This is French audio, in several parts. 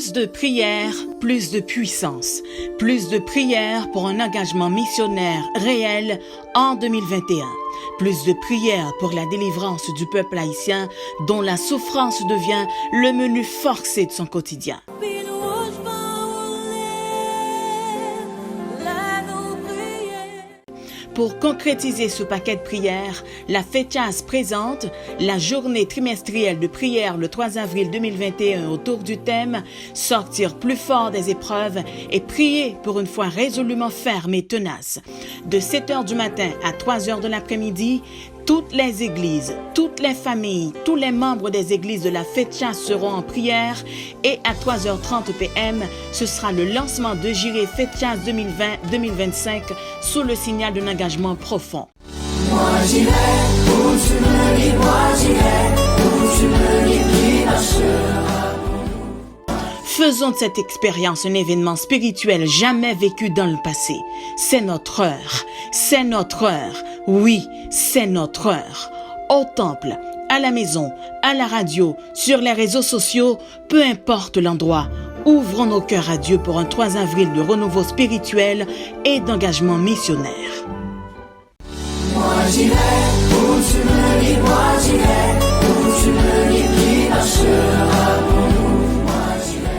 Plus de prières, plus de puissance. Plus de prières pour un engagement missionnaire réel en 2021. Plus de prières pour la délivrance du peuple haïtien dont la souffrance devient le menu forcé de son quotidien. Pour concrétiser ce paquet de prières, la FECHAS présente la journée trimestrielle de prière le 3 avril 2021 autour du thème « Sortir plus fort des épreuves et prier pour une foi résolument ferme et tenace ». De 7h du matin à 3h de l'après-midi, toutes les églises, toutes les familles, tous les membres des églises de la FECHAS seront en prière et à 3h30 p.m., ce sera le lancement de Jiré FECHAS 2020-2025 sous le signal d'un engagement profond. Moi j'irai où tu me dis, moi j'irai où tu me dis, qui marchera pour nous. Faisons de cette expérience un événement spirituel jamais vécu dans le passé. C'est notre heure. C'est notre heure. Oui, c'est notre heure. Au temple, à la maison, à la radio, sur les réseaux sociaux, peu importe l'endroit, ouvrons nos cœurs à Dieu pour un 3 avril de renouveau spirituel et d'engagement missionnaire. Moi j'irai où tu me dis, moi j'irai où tu me dis, qui marchera pour nous. Moi j'irai.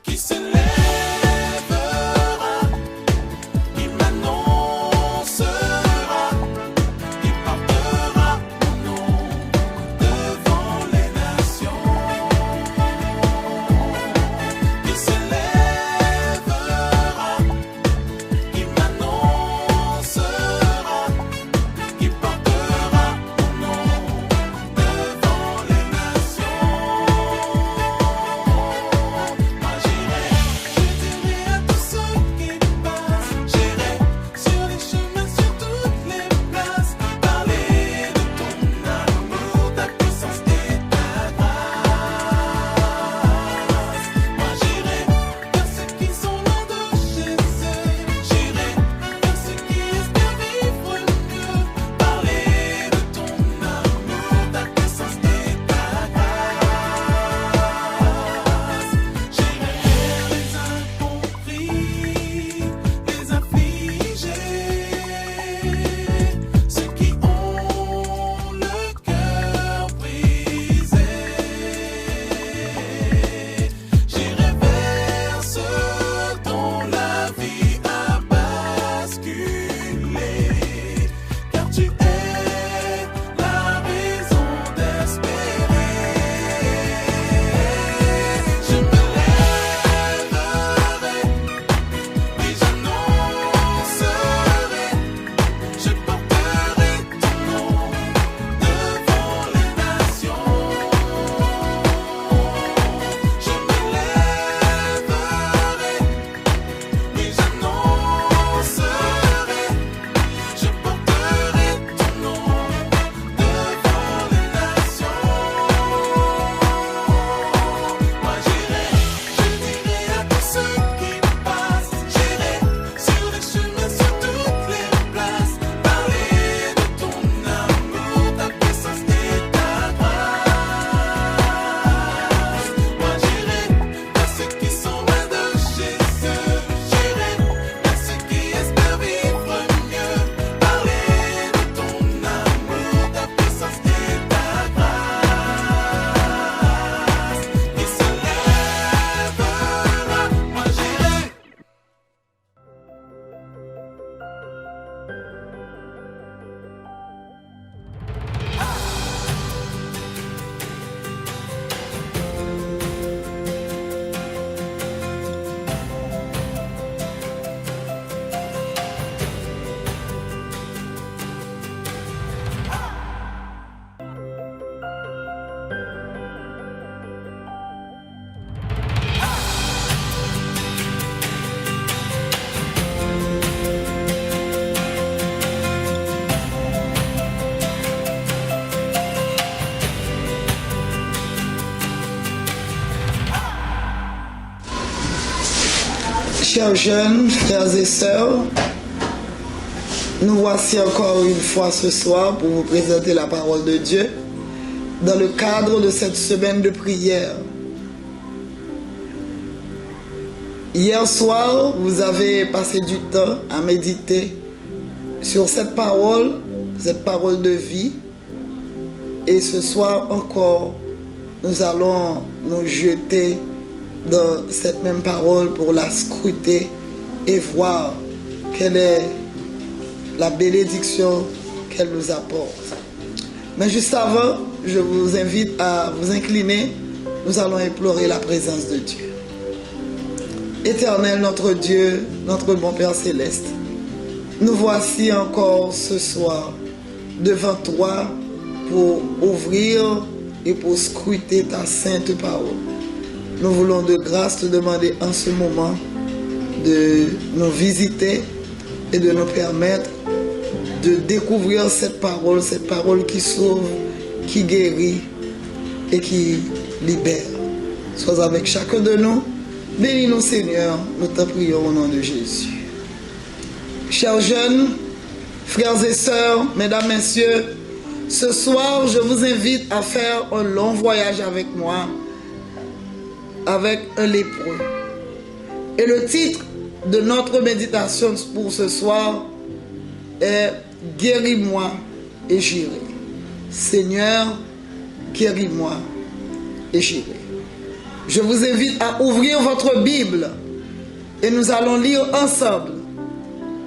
Qui s'élèvera, qui m'annonce Chers jeunes, frères et sœurs, nous voici encore une fois ce soir pour vous présenter la parole de Dieu dans le cadre de cette semaine de prière. Hier soir, vous avez passé du temps à méditer sur cette parole de vie. Et ce soir encore, nous allons nous jeter dans cette même parole pour la scruter et voir quelle est la bénédiction qu'elle nous apporte. Mais juste avant, je vous invite à vous incliner. Nous allons implorer la présence de Dieu. Éternel, notre Dieu, notre bon Père Céleste, nous voici encore ce soir devant toi pour ouvrir et pour scruter ta sainte parole. Nous voulons de grâce te demander en ce moment de nous visiter et de nous permettre de découvrir cette parole qui sauve, qui guérit et qui libère. Sois avec chacun de nous. Bénis-nous, Seigneur, nous te prions au nom de Jésus. Chers jeunes, frères et sœurs, mesdames, messieurs, ce soir, je vous invite à faire un long voyage avec moi, avec un lépreux. Et le titre de notre méditation pour ce soir est « Guéris-moi et j'irai ». Seigneur, guéris-moi et j'irai. Je vous invite à ouvrir votre Bible et nous allons lire ensemble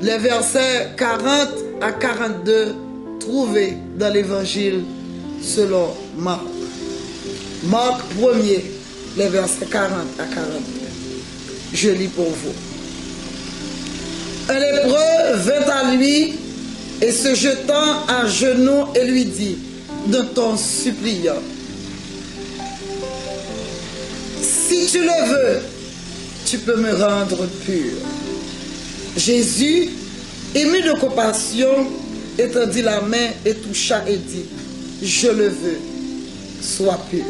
les versets 40 à 42 trouvés dans l'évangile selon Marc. Marc 1er, les versets 40 à 42. Je lis pour vous. Un lépreux vint à lui et se jetant à genoux et lui dit d'un ton suppliant: si tu le veux, tu peux me rendre pur. Jésus, ému de compassion, étendit la main et toucha et dit: je le veux, sois pur.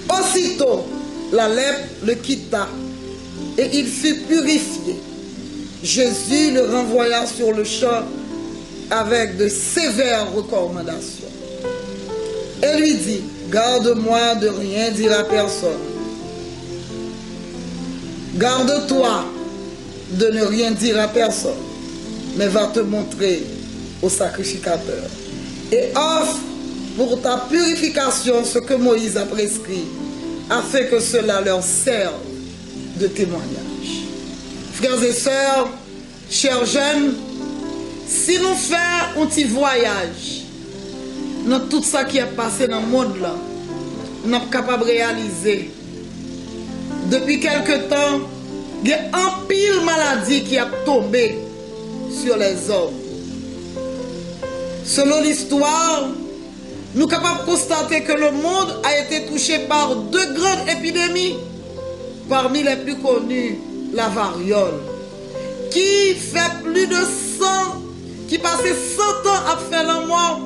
Aussitôt, la lèpre le quitta et il fut purifié. Jésus le renvoya sur le champ avec de sévères recommandations et lui dit: garde-moi de rien dire à personne. Garde-toi de ne rien dire à personne, mais va te montrer au sacrificateur et offre pour ta purification ce que Moïse a prescrit, afin que cela leur serve de témoignage. Frères et sœurs, chers jeunes, si nous faisons un petit voyage dans tout ça qui est passé dans le monde là, nous sommes capables de réaliser depuis quelque temps, il y a un pile maladie qui a tombé sur les hommes. Selon l'histoire, nous sommes capables de constater que le monde a été touché par deux grandes épidémies. Parmi les plus connues, la variole, qui fait plus de 100, qui passait 100 ans à faire la mort,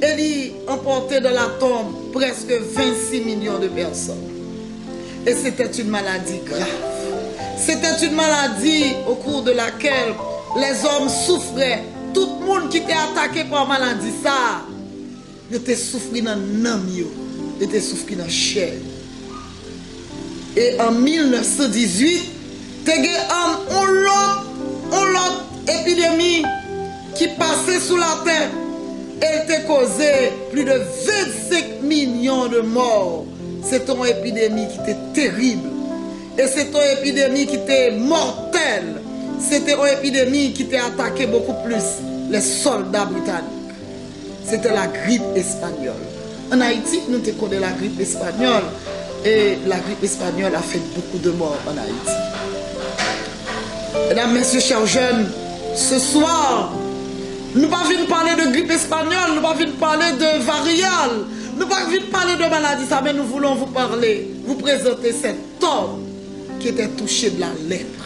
et y emportait dans la tombe presque 26 millions de personnes. Et c'était une maladie grave. C'était une maladie au cours de laquelle les hommes souffraient. Tout le monde qui était attaqué par maladie, ça, il était souffri dans l'âme, il était souffri dans la chair. Et en 1918, il y a une autre épidémie qui passait sous la terre. Elle était causée plus de 25 millions de morts. C'est une épidémie qui était terrible. Et c'est une épidémie qui était mortelle. C'était une épidémie qui était attaquée beaucoup plus les soldats britanniques. C'était la grippe espagnole. En Haïti, nous connaissons la grippe espagnole. Et la grippe espagnole a fait beaucoup de morts en Haïti. Mesdames, messieurs, chers jeunes, ce soir, nous ne venons pas parler de grippe espagnole, nous ne venons pas parler de variole, nous ne venons pas parler de maladie, mais nous voulons vous parler, vous présenter cet homme qui était touché de la lèpre.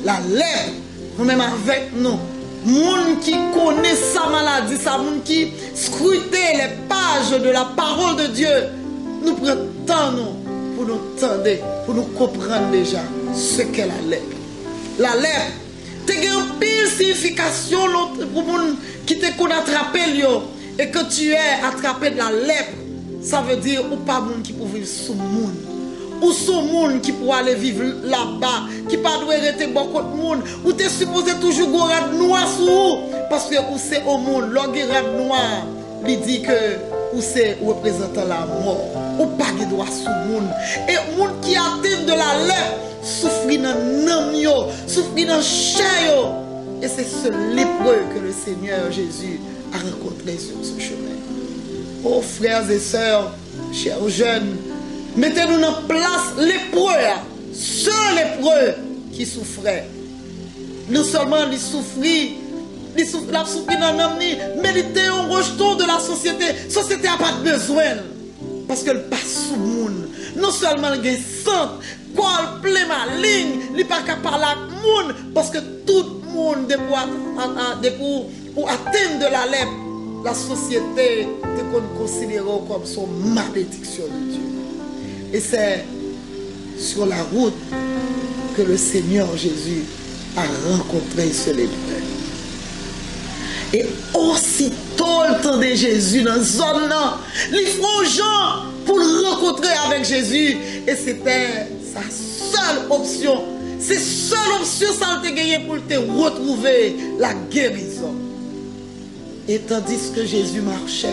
La lèpre, nous-mêmes avec nous, monde qui connaît sa maladie, ça monde qui scrutait les pages de la parole de Dieu, nous prenons temps nous pour nous tendre, pour nous comprendre déjà ce qu'est la lèpre. la lèpre. Tu as une pile signification pour moun qui te qu'on attrapé et que tu es attrapé de la lèpre. Ça veut dire ou pas moun qui peut vivre sous moun. Ou sous moun qui peut aller vivre là-bas, qui pas doit rester beaucoup de moun. Ou tu es supposé toujours go rad noir sous parce que ou c'est au monde, l'orgue rad noir, il dit que ou c'est représentant la mort. Ou pas de droit sous moun. Et moun qui atteint de la lèpre souffrir dans nam yo, souffrir dans chair yo. Et c'est ce lépreux que le Seigneur Jésus a rencontré sur ce chemin. Oh frères et sœurs, chers jeunes, mettez-nous en place lépreux, ce lépreux qui souffrait. Non seulement il souffrit, il souffrit dans l'âme, mais il était un rejeton de la société. La société n'a pas besoin. Parce qu'elle passe sous le monde. Non seulement il y a un centre, quoi, il plaît ma ligne, il n'est pas capable de parler avec le monde. Parce que tout le monde, pour atteindre de la lèpre, la société te considère comme son malédiction de Dieu. Et c'est sur la route que le Seigneur Jésus a rencontré ce lépreux. Et aussitôt le temps de Jésus dans la zone, les gens pour le rencontrer avec Jésus. Et c'était sa seule option. C'est seule option ça te gagné pour te retrouver la guérison. Et tandis que Jésus marchait,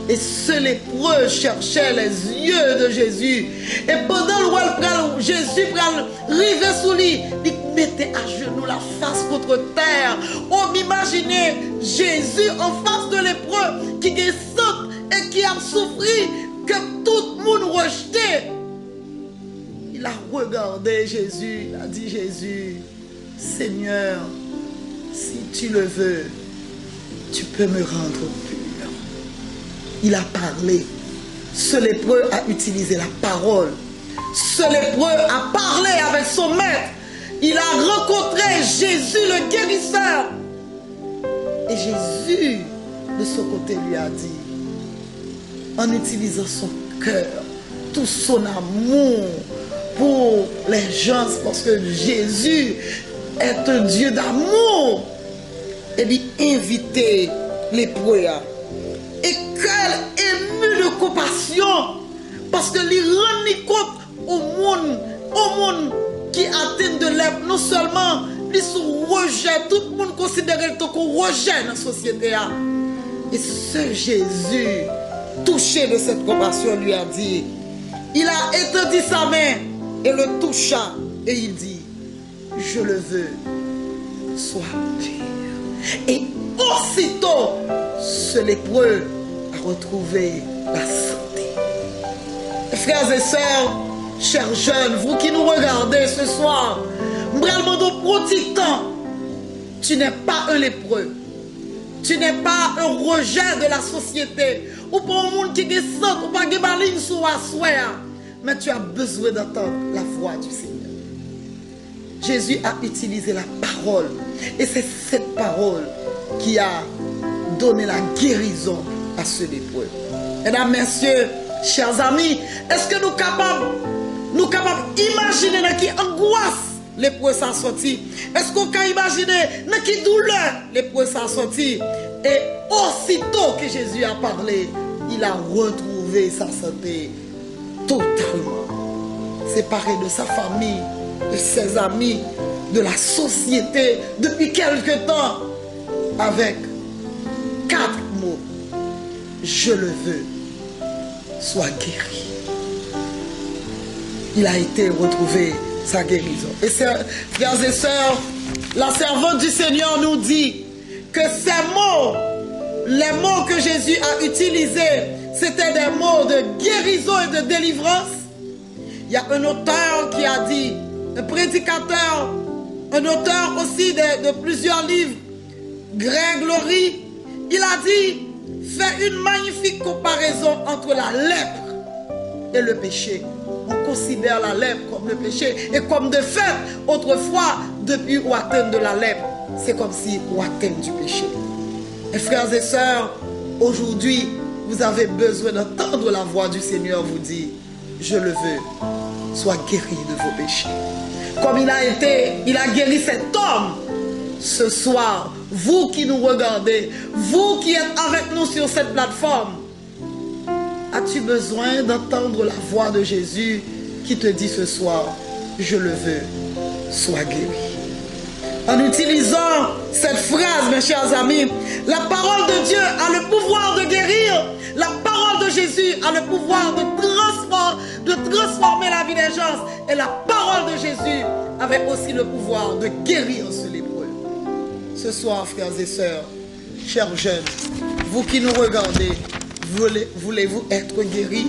et ce lépreux cherchait les yeux de Jésus. Et pendant que Jésus arrivait sous lui, il mettait à genoux la face contre terre. On m'imaginait Jésus en face de lépreux qui est saute et qui a souffert, que tout le monde rejetait. Il a regardé Jésus, il a dit Jésus, Seigneur, si tu le veux, tu peux me rendre pur. Il a parlé. Ce lépreux a utilisé la parole. Ce lépreux a parlé avec son maître. Il a rencontré Jésus le guérisseur. Et Jésus, de son côté, lui a dit, en utilisant son cœur, tout son amour pour les gens, parce que Jésus est un Dieu d'amour, et lui inviter les lépreux. Et qu'elle émue de compassion, parce que lui rend compte au monde qui atteint de lèpre, non seulement ils sont rejetés, tout le monde considère qu'on rejette dans la société. Et ce Jésus, touché de cette compassion, lui a dit, il a étendu sa main et le toucha, et il dit, je le veux, sois pur. Et aussitôt, ce lépreux a retrouvé la santé. Frères et sœurs, chers jeunes, vous qui nous regardez ce soir, tu n'es pas un lépreux. Tu n'es pas un rejet de la société. Ou pour un monde qui est sans, ou pas qui est sous mais tu as besoin d'entendre la voix du Seigneur. Jésus a utilisé la parole. Et c'est cette parole qui a donné la guérison à ce lépreux. Mesdames, messieurs, chers amis, est-ce que nous sommes capables d'imaginer dans quelle angoisse les lépreux sont sortis? Est-ce qu'on peut imaginer dans quelle douleur les lépreux sont sortis? Et aussitôt que Jésus a parlé, il a retrouvé sa santé totalement. Séparé de sa famille, de ses amis, de la société, depuis quelque temps, avec 4 mots. Je le veux, sois guéri. Il a été retrouvé sa guérison. Et frères et sœurs, la servante du Seigneur nous dit que ces mots, les mots que Jésus a utilisés, c'était des mots de guérison et de délivrance. Il y a un auteur qui a dit, un prédicateur, un auteur aussi de plusieurs livres, Greg Laurie, il a dit, fait une magnifique comparaison entre la lèpre et le péché. On considère la lèpre comme le péché. Et comme de fait, autrefois, depuis ou atteint de la lèpre, c'est comme si ou atteint du péché. Et frères et sœurs, aujourd'hui, vous avez besoin d'entendre la voix du Seigneur vous dire, je le veux, sois guéri de vos péchés. comme il a guéri cet homme. Ce soir, vous qui nous regardez, vous qui êtes avec nous sur cette plateforme, as-tu besoin d'entendre la voix de Jésus qui te dit ce soir, je le veux, sois guéri. En utilisant cette phrase, mes chers amis, la parole de Dieu a le pouvoir de guérir. La parole de Jésus a le pouvoir de transformer la vie des gens. Et la parole de Jésus avait aussi le pouvoir de guérir ce lépreux. Ce soir, frères et sœurs, chers jeunes, vous qui nous regardez, voulez-vous être guéris?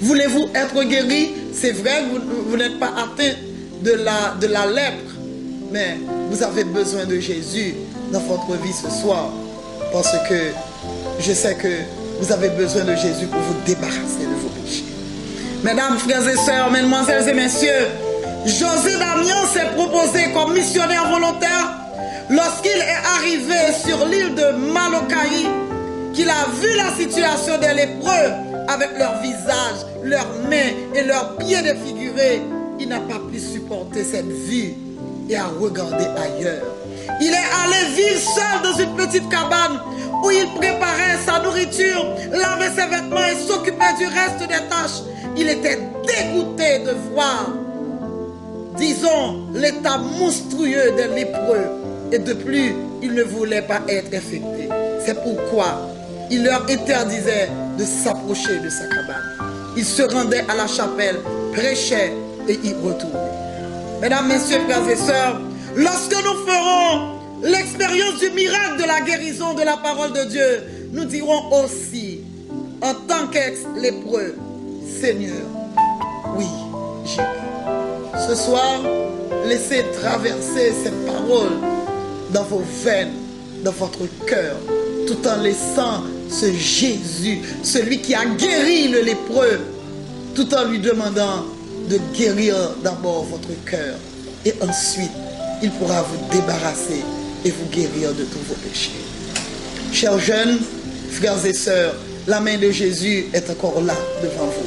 Voulez-vous être guéris? C'est vrai, vous n'êtes pas atteint de la lèpre, mais vous avez besoin de Jésus dans votre vie ce soir, parce que je sais que vous avez besoin de Jésus pour vous débarrasser de vos péchés. Mesdames, frères et sœurs, mesdemoiselles et messieurs, José Damian s'est proposé comme missionnaire volontaire lorsqu'il est arrivé sur l'île de Malokaï, qu'il a vu la situation des lépreux avec leur visage, leurs mains et leurs pieds défigurés. Il n'a pas pu supporter cette vue et a regardé ailleurs. Il est allé vivre seul dans une petite cabane où il préparait sa nourriture, lavait ses vêtements et s'occupait du reste des tâches. Il était dégoûté de voir, disons, l'état monstrueux des lépreux. Et de plus, il ne voulait pas être infecté. C'est pourquoi il leur interdisait de s'approcher de sa cabane. Il se rendait à la chapelle, prêchait et y retournait. Mesdames, messieurs, frères et sœurs, lorsque nous ferons l'expérience du miracle de la guérison de la parole de Dieu, nous dirons aussi, en tant qu'ex-lépreux, Seigneur, oui, j'y vais. Ce soir, laissez traverser ces paroles dans vos veines, dans votre cœur, tout en laissant ce Jésus, celui qui a guéri le lépreux, tout en lui demandant de guérir d'abord votre cœur et ensuite il pourra vous débarrasser et vous guérir de tous vos péchés. Chers jeunes, frères et sœurs, la main de Jésus est encore là devant vous.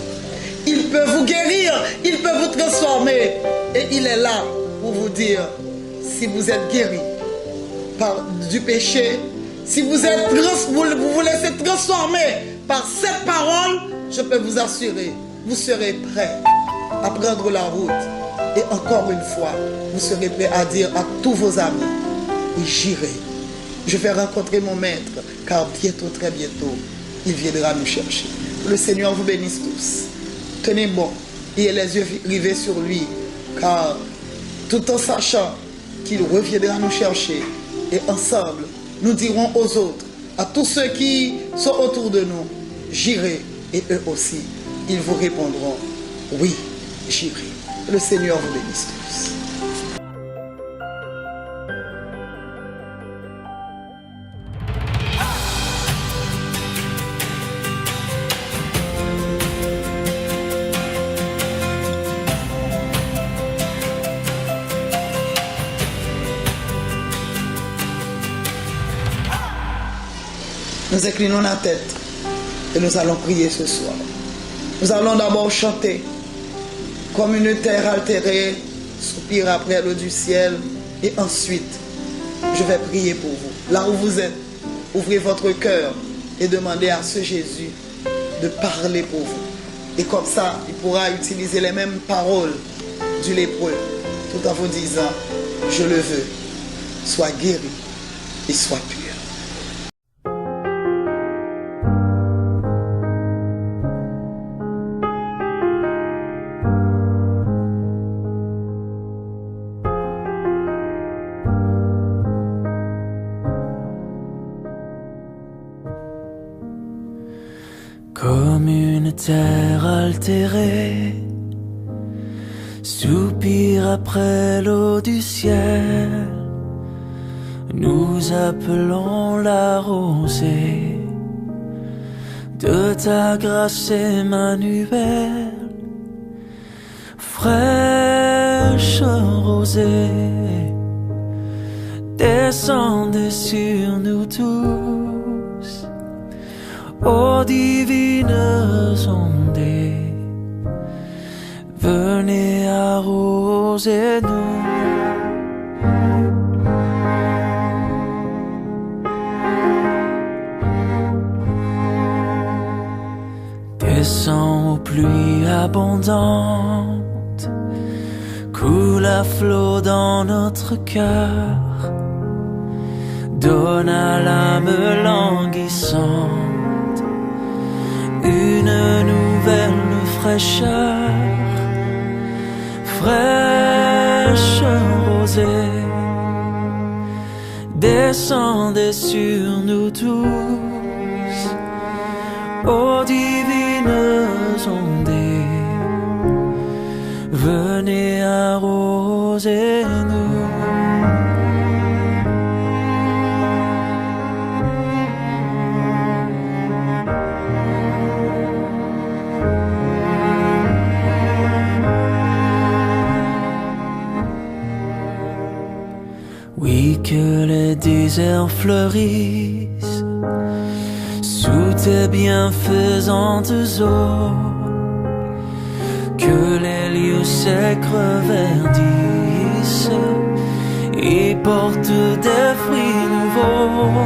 Il peut vous guérir, il peut vous transformer et il est là pour vous dire si vous êtes guéri du péché, si vous vous laissez transformer par cette parole, je peux vous assurer, vous serez prêts à prendre la route. Et encore une fois, vous serez prêts à dire à tous vos amis, oui, j'irai. Je vais rencontrer mon maître, car bientôt, très bientôt, il viendra nous chercher. Le Seigneur vous bénisse tous. Tenez bon, ayez les yeux rivés sur lui, car tout en sachant qu'il reviendra nous chercher, et ensemble, nous dirons aux autres, à tous ceux qui sont autour de nous, j'irai, et eux aussi, ils vous répondront, oui, j'irai. Le Seigneur vous bénisse tous. Nous inclinons la tête et nous allons prier ce soir. Nous allons d'abord chanter comme une terre altérée, soupire après l'eau du ciel. Et ensuite, je vais prier pour vous. Là où vous êtes, ouvrez votre cœur et demandez à ce Jésus de parler pour vous. Et comme ça, il pourra utiliser les mêmes paroles du lépreux, tout en vous disant, je le veux, sois guéri et sois pur. Comme une terre altérée, soupire après l'eau du ciel, nous appelons la rosée de ta grâce Emmanuel, fraîche rosée, descendez sur nous tous. Ô divines ondées, venez arroser-nous. Descends aux pluies abondantes, coule à flot dans notre cœur, donne à l'âme languissante une nouvelle fraîcheur, fraîche rosée. Descendez sur nous tous, ô divines ondées, venez arroser-nous. Oui, que les déserts fleurissent sous tes bienfaisantes eaux, que les lieux secs reverdissent et portent des fruits nouveaux,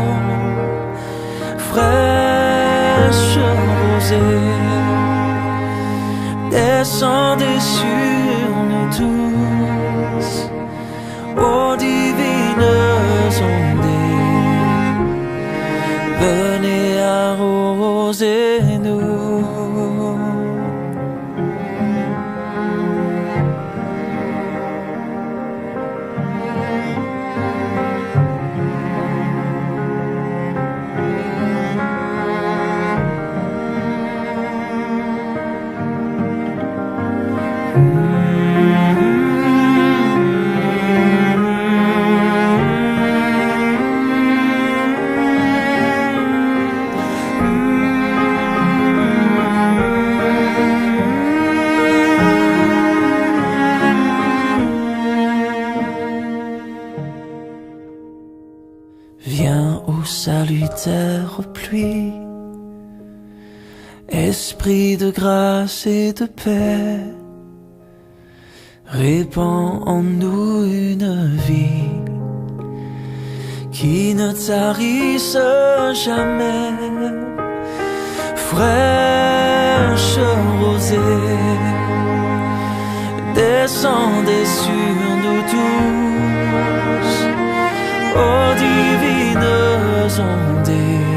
fraîches rosées. Descendez sur nous tous, ô divines ondées, venez arroser-nous. Viens ô salutaire pluie, esprit de grâce et de paix, répands en nous une vie qui ne tarisse jamais, fraîche rosée. Descendez sur nous tous, ô divines ondées,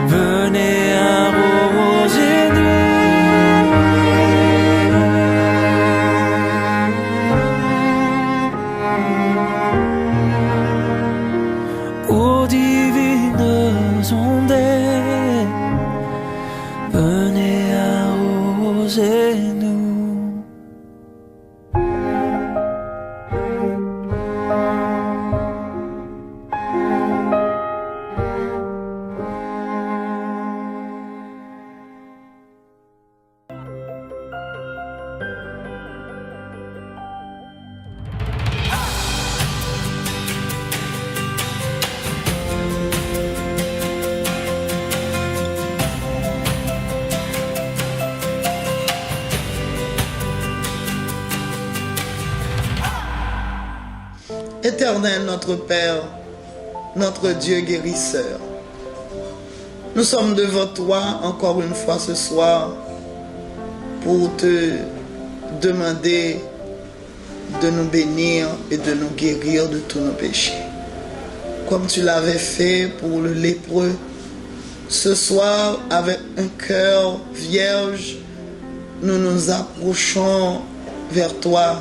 venez arroser-nous. Ô divines ondées, venez arroser-nous. Éternel notre Père, notre Dieu guérisseur, nous sommes devant toi encore une fois ce soir pour te demander de nous bénir et de nous guérir de tous nos péchés. Comme tu l'avais fait pour le lépreux, ce soir, avec un cœur vierge, nous nous approchons vers toi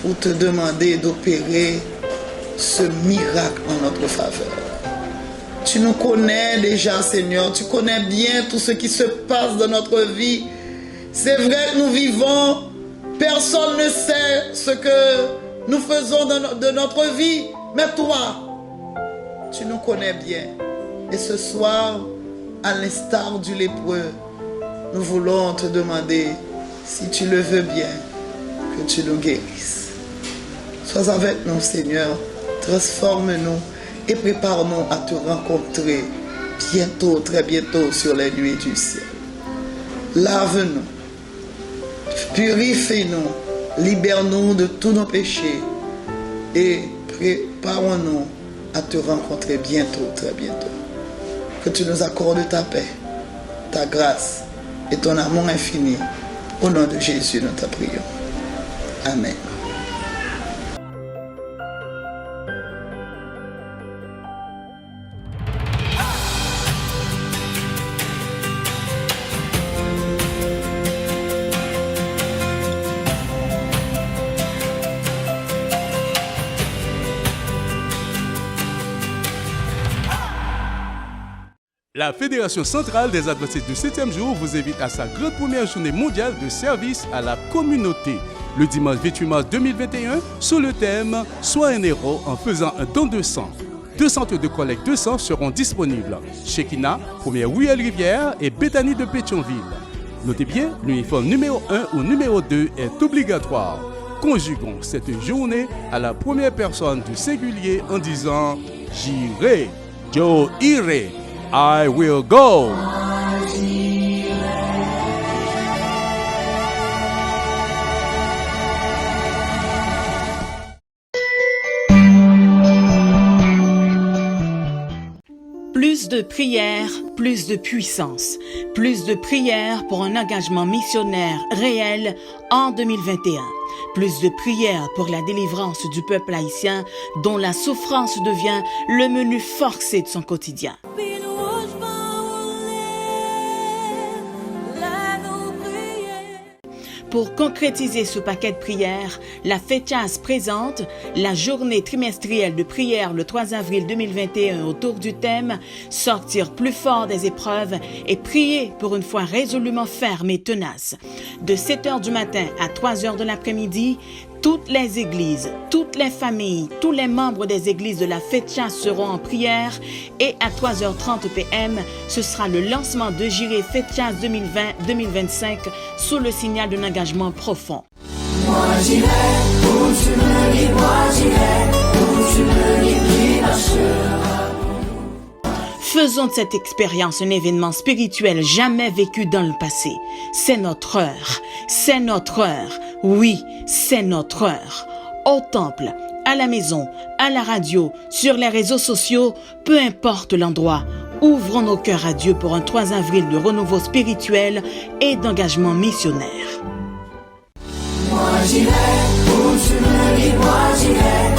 pour te demander d'opérer ce miracle en notre faveur. Tu nous connais déjà, Seigneur. Tu connais bien tout ce qui se passe dans notre vie. C'est vrai que nous vivons. Personne ne sait ce que nous faisons de notre vie. Mais toi, tu nous connais bien. Et ce soir, à l'instar du lépreux, nous voulons te demander, si tu le veux bien, que tu nous guérisses. Sois avec nous, Seigneur. Transforme-nous et prépare-nous à te rencontrer bientôt, très bientôt sur les nuées du ciel. Lave-nous, Purifie-nous, libère-nous de tous nos péchés et préparons-nous à te rencontrer bientôt, très bientôt. Que tu nous accordes ta paix, ta grâce et ton amour infini. Au nom de Jésus, nous te prions. Amen. La Fédération centrale des Adventistes du 7e jour vous invite à sa grande première journée mondiale de service à la communauté. Le dimanche 28 mars 2021, sous le thème « Sois un héros en faisant un don de sang ». 2 centres de collecte de sang seront disponibles. Shekinah, première Ruelle Rivière et Bethany de Pétionville. Notez bien, l'uniforme numéro 1 ou numéro 2 est obligatoire. Conjuguons cette journée à la première personne du singulier en disant « J'irai, yo irai ». I will go. Plus de prières, plus de puissance. Plus de prières pour un engagement missionnaire réel en 2021. Plus de prières pour la délivrance du peuple haïtien dont la souffrance devient le menu forcé de son quotidien. Pour concrétiser ce paquet de prières, la FETCHAS présente la journée trimestrielle de prière le 3 avril 2021 autour du thème « Sortir plus fort des épreuves et prier pour une foi résolument ferme et tenace ». De 7h du matin à 3h de l'après-midi, toutes les églises, toutes les familles, tous les membres des églises de la FETCHAS seront en prière et à 3h30 p.m., ce sera le lancement de Jireh FETCHAS 2020-2025 sous le signal d'un engagement profond. Moi j'irai où tu me dis, moi j'irai où tu me dis, qui marchera pour nous. Faisons de cette expérience un événement spirituel jamais vécu dans le passé. C'est notre heure. C'est notre heure. Oui, c'est notre heure. Au temple, à la maison, à la radio, sur les réseaux sociaux, peu importe l'endroit, ouvrons nos cœurs à Dieu pour un 3 avril de renouveau spirituel et d'engagement missionnaire. Moi j'irai où tu me dis, moi j'irai